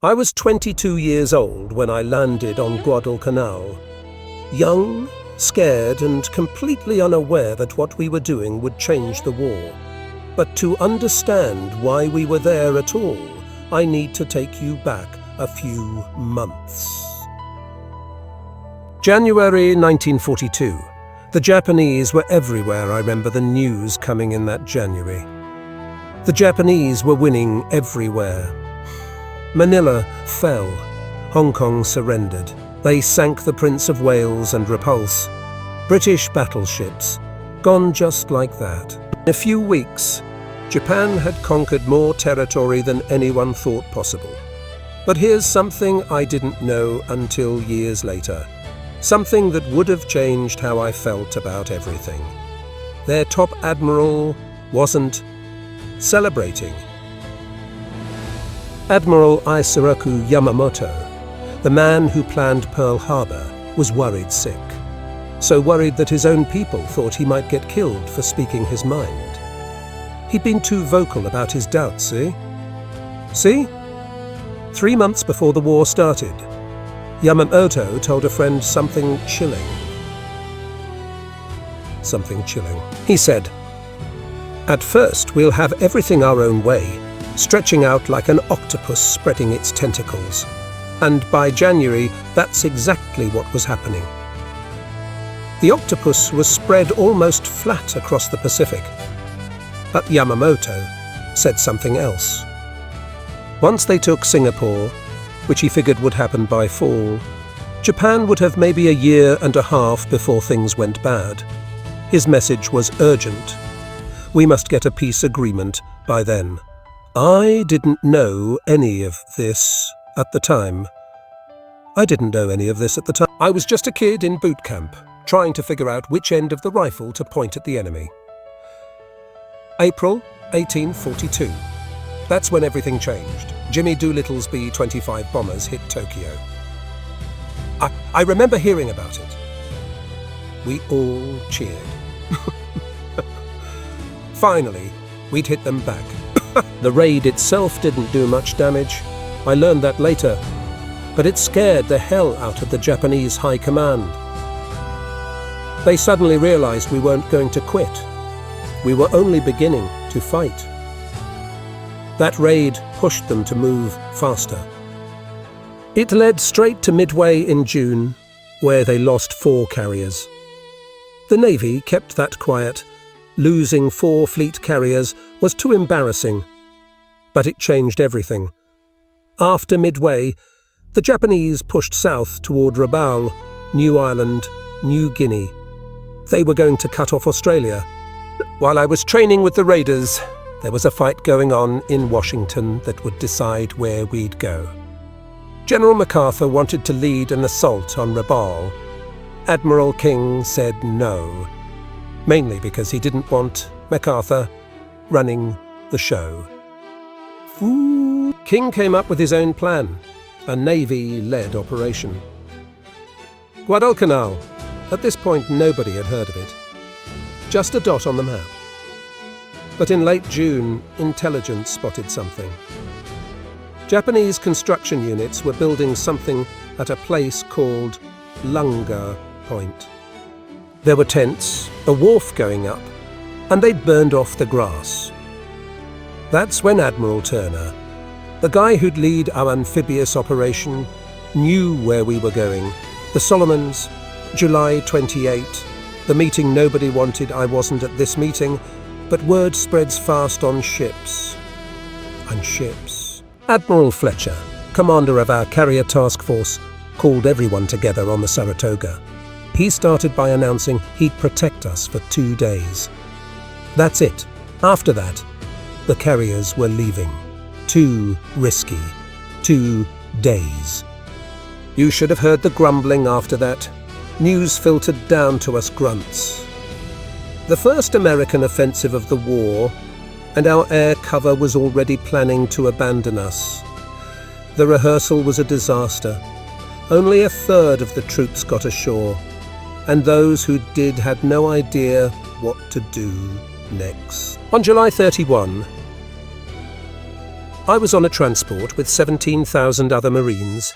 I was 22 years old when I landed on Guadalcanal. Young, scared, and completely unaware that what we were doing would change the war. But to understand why we were there at all, I need to take you back a few months. January 1942. The Japanese were everywhere. I remember the news coming in that January. The Japanese were winning everywhere. Manila fell. Hong Kong surrendered. They sank the Prince of Wales and Repulse. British battleships, gone just like that. In a few weeks, Japan had conquered more territory than anyone thought possible. But here's something I didn't know until years later. Something that would have changed how I felt about everything. Their top admiral wasn't celebrating. Admiral Yamamoto, the man who planned Pearl Harbor, was worried sick. So worried that his own people thought he might get killed for speaking his mind. He'd been too vocal about his doubts, see? 3 months before the war started, Yamamoto told a friend something chilling. He said, "At first we'll have everything our own way, stretching out like an octopus spreading its tentacles. And by January, that's exactly what was happening. The octopus was spread almost flat across the Pacific. But Yamamoto said something else. Once they took Singapore, which he figured would happen by fall, Japan would have maybe a year and a half before things went bad. His message was urgent. We must get a peace agreement by then. I didn't know any of this at the time. I was just a kid in boot camp, trying to figure out which end of the rifle to point at the enemy. April 1842. That's when everything changed. Jimmy Doolittle's B-25 bombers hit Tokyo. I remember hearing about it. We all cheered. Finally, we'd hit them back. The raid itself didn't do much damage. I learned that later. But it scared the hell out of the Japanese high command. They suddenly realized we weren't going to quit. We were only beginning to fight. That raid pushed them to move faster. It led straight to Midway in June, where they lost 4 carriers. The Navy kept that quiet. Losing 4 fleet carriers was too embarrassing. But it changed everything. After Midway, the Japanese pushed south toward Rabaul, New Ireland, New Guinea. They were going to cut off Australia. While I was training with the raiders, there was a fight going on in Washington that would decide where we'd go. General MacArthur wanted to lead an assault on Rabaul. Admiral King said no, mainly because he didn't want MacArthur running the show. King came up with his own plan, a Navy-led operation. Guadalcanal. At this point, nobody had heard of it. Just a dot on the map. But in late June, intelligence spotted something. Japanese construction units were building something at a place called Lunga Point. There were tents, a wharf going up, and they'd burned off the grass. That's when Admiral Turner, the guy who'd lead our amphibious operation, knew where we were going. The Solomons, July 28. The meeting nobody wanted. I wasn't at this meeting, but word spreads fast on ships. And ships. Admiral Fletcher, commander of our carrier task force, called everyone together on the Saratoga. He started by announcing he'd protect us for 2 days. That's it. After that, the carriers were leaving. Too risky. 2 days. You should have heard the grumbling after that. News filtered down to us grunts. The first American offensive of the war, and our air cover was already planning to abandon us. The rehearsal was a disaster. Only a third of the troops got ashore, and those who did had no idea what to do next. On July 31, I was on a transport with 17,000 other Marines,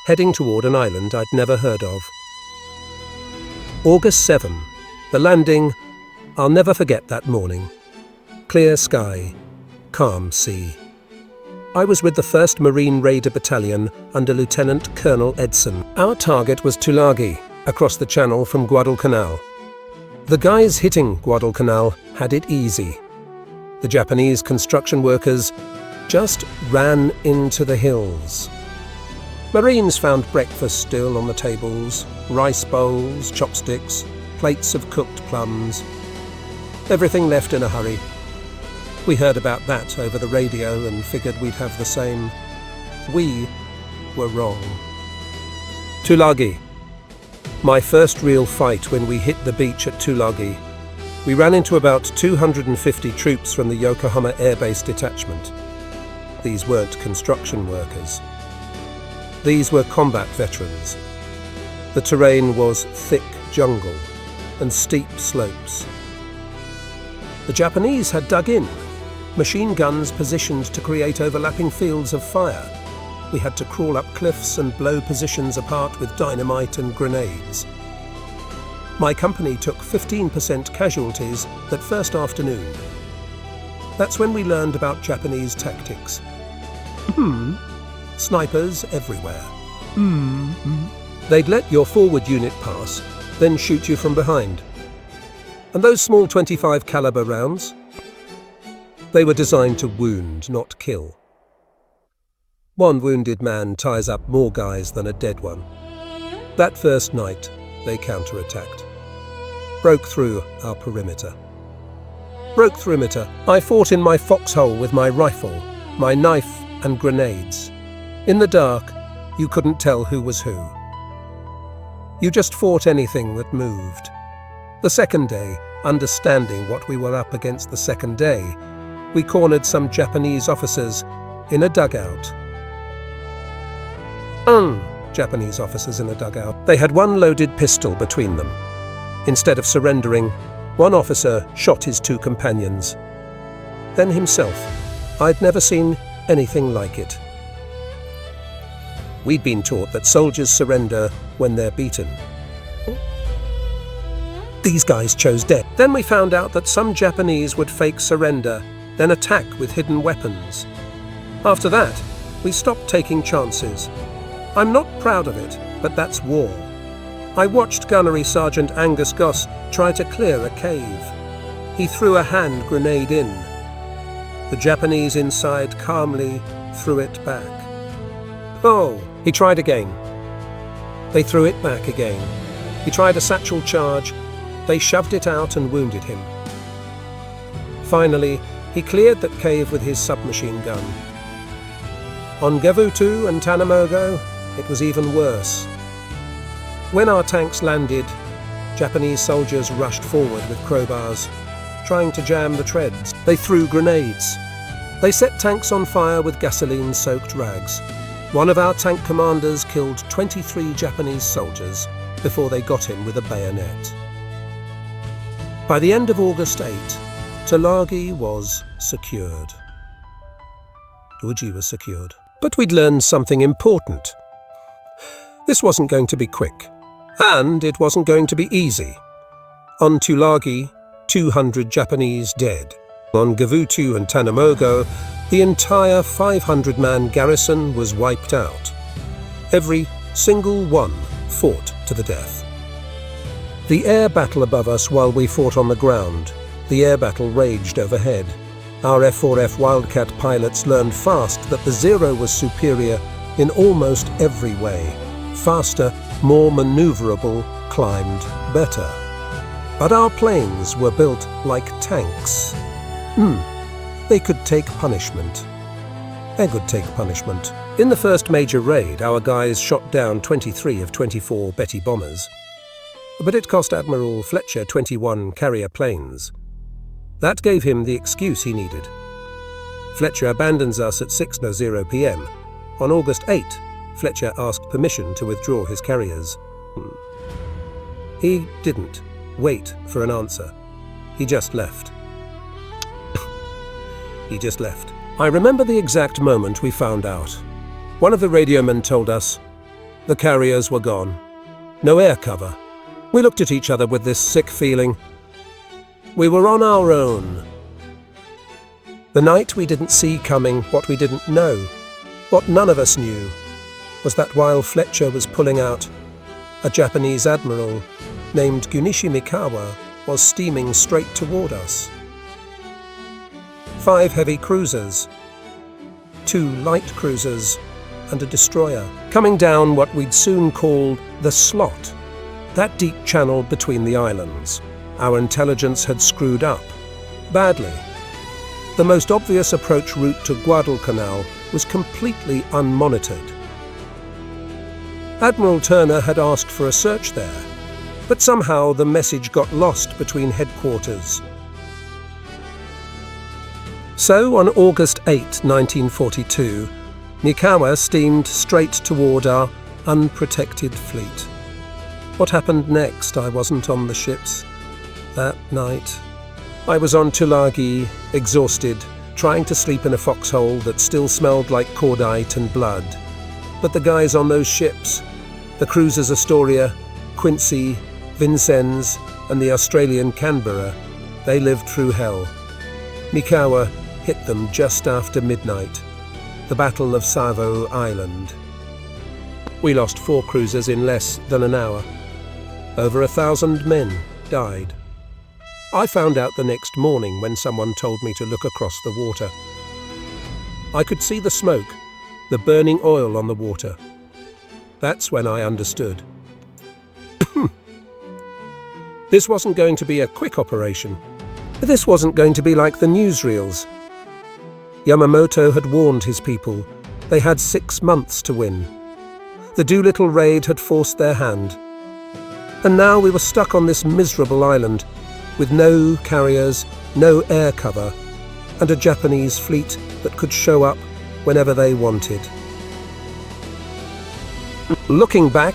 heading toward an island I'd never heard of. August 7, the landing. I'll never forget that morning. Clear sky, calm sea. I was with the 1st Marine Raider Battalion under Lieutenant Colonel Edson. Our target was Tulagi, across the channel from Guadalcanal. The guys hitting Guadalcanal had it easy. The Japanese construction workers just ran into the hills. Marines found breakfast still on the tables, rice bowls, chopsticks, plates of cooked plums. Everything left in a hurry. We heard about that over the radio and figured we'd have the same. We were wrong. Tulagi. My first real fight when we hit the beach at Tulagi. We ran into about 250 troops from the Yokohama Air Base detachment. These weren't construction workers. These were combat veterans. The terrain was thick jungle and steep slopes. The Japanese had dug in, machine guns positioned to create overlapping fields of fire. We had to crawl up cliffs and blow positions apart with dynamite and grenades. My company took 15% casualties that first afternoon. That's when we learned about Japanese tactics. Snipers everywhere. They'd let your forward unit pass, then shoot you from behind. And those small 25 caliber rounds? They were designed to wound, not kill. One wounded man ties up more guys than a dead one. That first night, they counterattacked. Broke through our perimeter. I fought in my foxhole with my rifle, my knife and grenades. In the dark, you couldn't tell who was who. You just fought anything that moved. The second day, understanding what we were up against the second day, we cornered some Japanese officers in a dugout. Japanese officers in a dugout. They had one loaded pistol between them. Instead of surrendering, one officer shot his 2 companions. Then himself. I'd never seen anything like it. We'd been taught that soldiers surrender when they're beaten. These guys chose death. Then we found out that some Japanese would fake surrender, then attack with hidden weapons. After that, we stopped taking chances. I'm not proud of it, but that's war. I watched Gunnery Sergeant Angus Goss try to clear a cave. He threw a hand grenade in. The Japanese inside calmly threw it back. Oh, he tried again. They threw it back again. He tried a satchel charge. They shoved it out and wounded him. Finally, he cleared that cave with his submachine gun. On Gavutu and Tanamogo, it was even worse. When our tanks landed, Japanese soldiers rushed forward with crowbars, trying to jam the treads. They threw grenades. They set tanks on fire with gasoline-soaked rags. One of our tank commanders killed 23 Japanese soldiers before they got him with a bayonet. By the end of August 8, Tulagi was secured. Uji was secured. But we'd learned something important. This wasn't going to be quick, and it wasn't going to be easy. On Tulagi, 200 Japanese dead. On Gavutu and Tanamogo, the entire 500-man garrison was wiped out. Every single one fought to the death. The air battle above us while we fought on the ground. The air battle raged overhead. Our F-4F Wildcat pilots learned fast that the Zero was superior in almost every way. Faster, more maneuverable, climbed better. But our planes were built like tanks. They could take punishment. They could take punishment. In the first major raid, our guys shot down 23 of 24 Betty bombers. But it cost Admiral Fletcher 21 carrier planes. That gave him the excuse he needed. Fletcher abandons us at 6:00 p.m. On August 8, Fletcher asked permission to withdraw his carriers. He didn't wait for an answer. He just left. He just left. I remember the exact moment we found out. One of the radiomen told us the carriers were gone. No air cover. We looked at each other with this sick feeling. We were on our own. The night we didn't see coming, what we didn't know, what none of us knew, was that while Fletcher was pulling out, a Japanese admiral named Gunishi Mikawa was steaming straight toward us. 5 heavy cruisers, 2 light cruisers, and a destroyer, coming down what we'd soon call the slot, that deep channel between the islands. Our intelligence had screwed up, badly. The most obvious approach route to Guadalcanal was completely unmonitored. Admiral Turner had asked for a search there, but somehow the message got lost between headquarters. So on August 8, 1942, Mikawa steamed straight toward our unprotected fleet. What happened next? I wasn't on the ships that night. I was on Tulagi, exhausted, trying to sleep in a foxhole that still smelled like cordite and blood. But the guys on those ships, the cruisers Astoria, Quincy, Vincennes, and the Australian Canberra, they lived through hell. Mikawa hit them just after midnight, the Battle of Savo Island. We lost 4 cruisers in less than an hour. Over 1,000 men died. I found out the next morning when someone told me to look across the water. I could see the smoke, the burning oil on the water. That's when I understood. This wasn't going to be a quick operation. This wasn't going to be like the newsreels. Yamamoto had warned his people. They had 6 months to win. The Doolittle Raid had forced their hand. And now we were stuck on this miserable island, with no carriers, no air cover, and a Japanese fleet that could show up whenever they wanted. Looking back,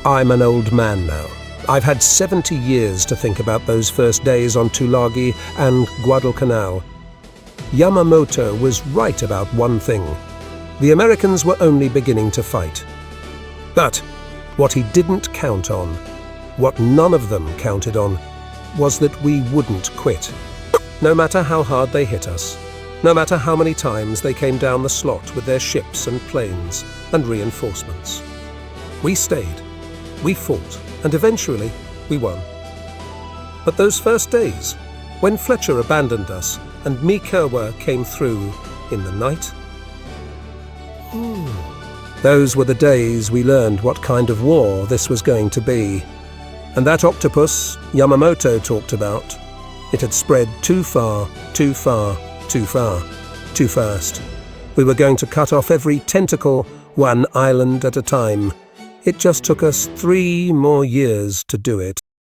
I'm an old man now. I've had 70 years to think about those first days on Tulagi and Guadalcanal. Yamamoto was right about one thing. The Americans were only beginning to fight. But what he didn't count on, what none of them counted on, was that we wouldn't quit. No matter how hard they hit us, no matter how many times they came down the slot with their ships and planes and reinforcements. We stayed, we fought, and eventually we won. But those first days, when Fletcher abandoned us and Mikawa came through in the night, those were the days we learned what kind of war this was going to be. And that octopus Yamamoto talked about, it had spread too far, too far, too far, too fast. We were going to cut off every tentacle, one island at a time. It just took us 3 more years to do it.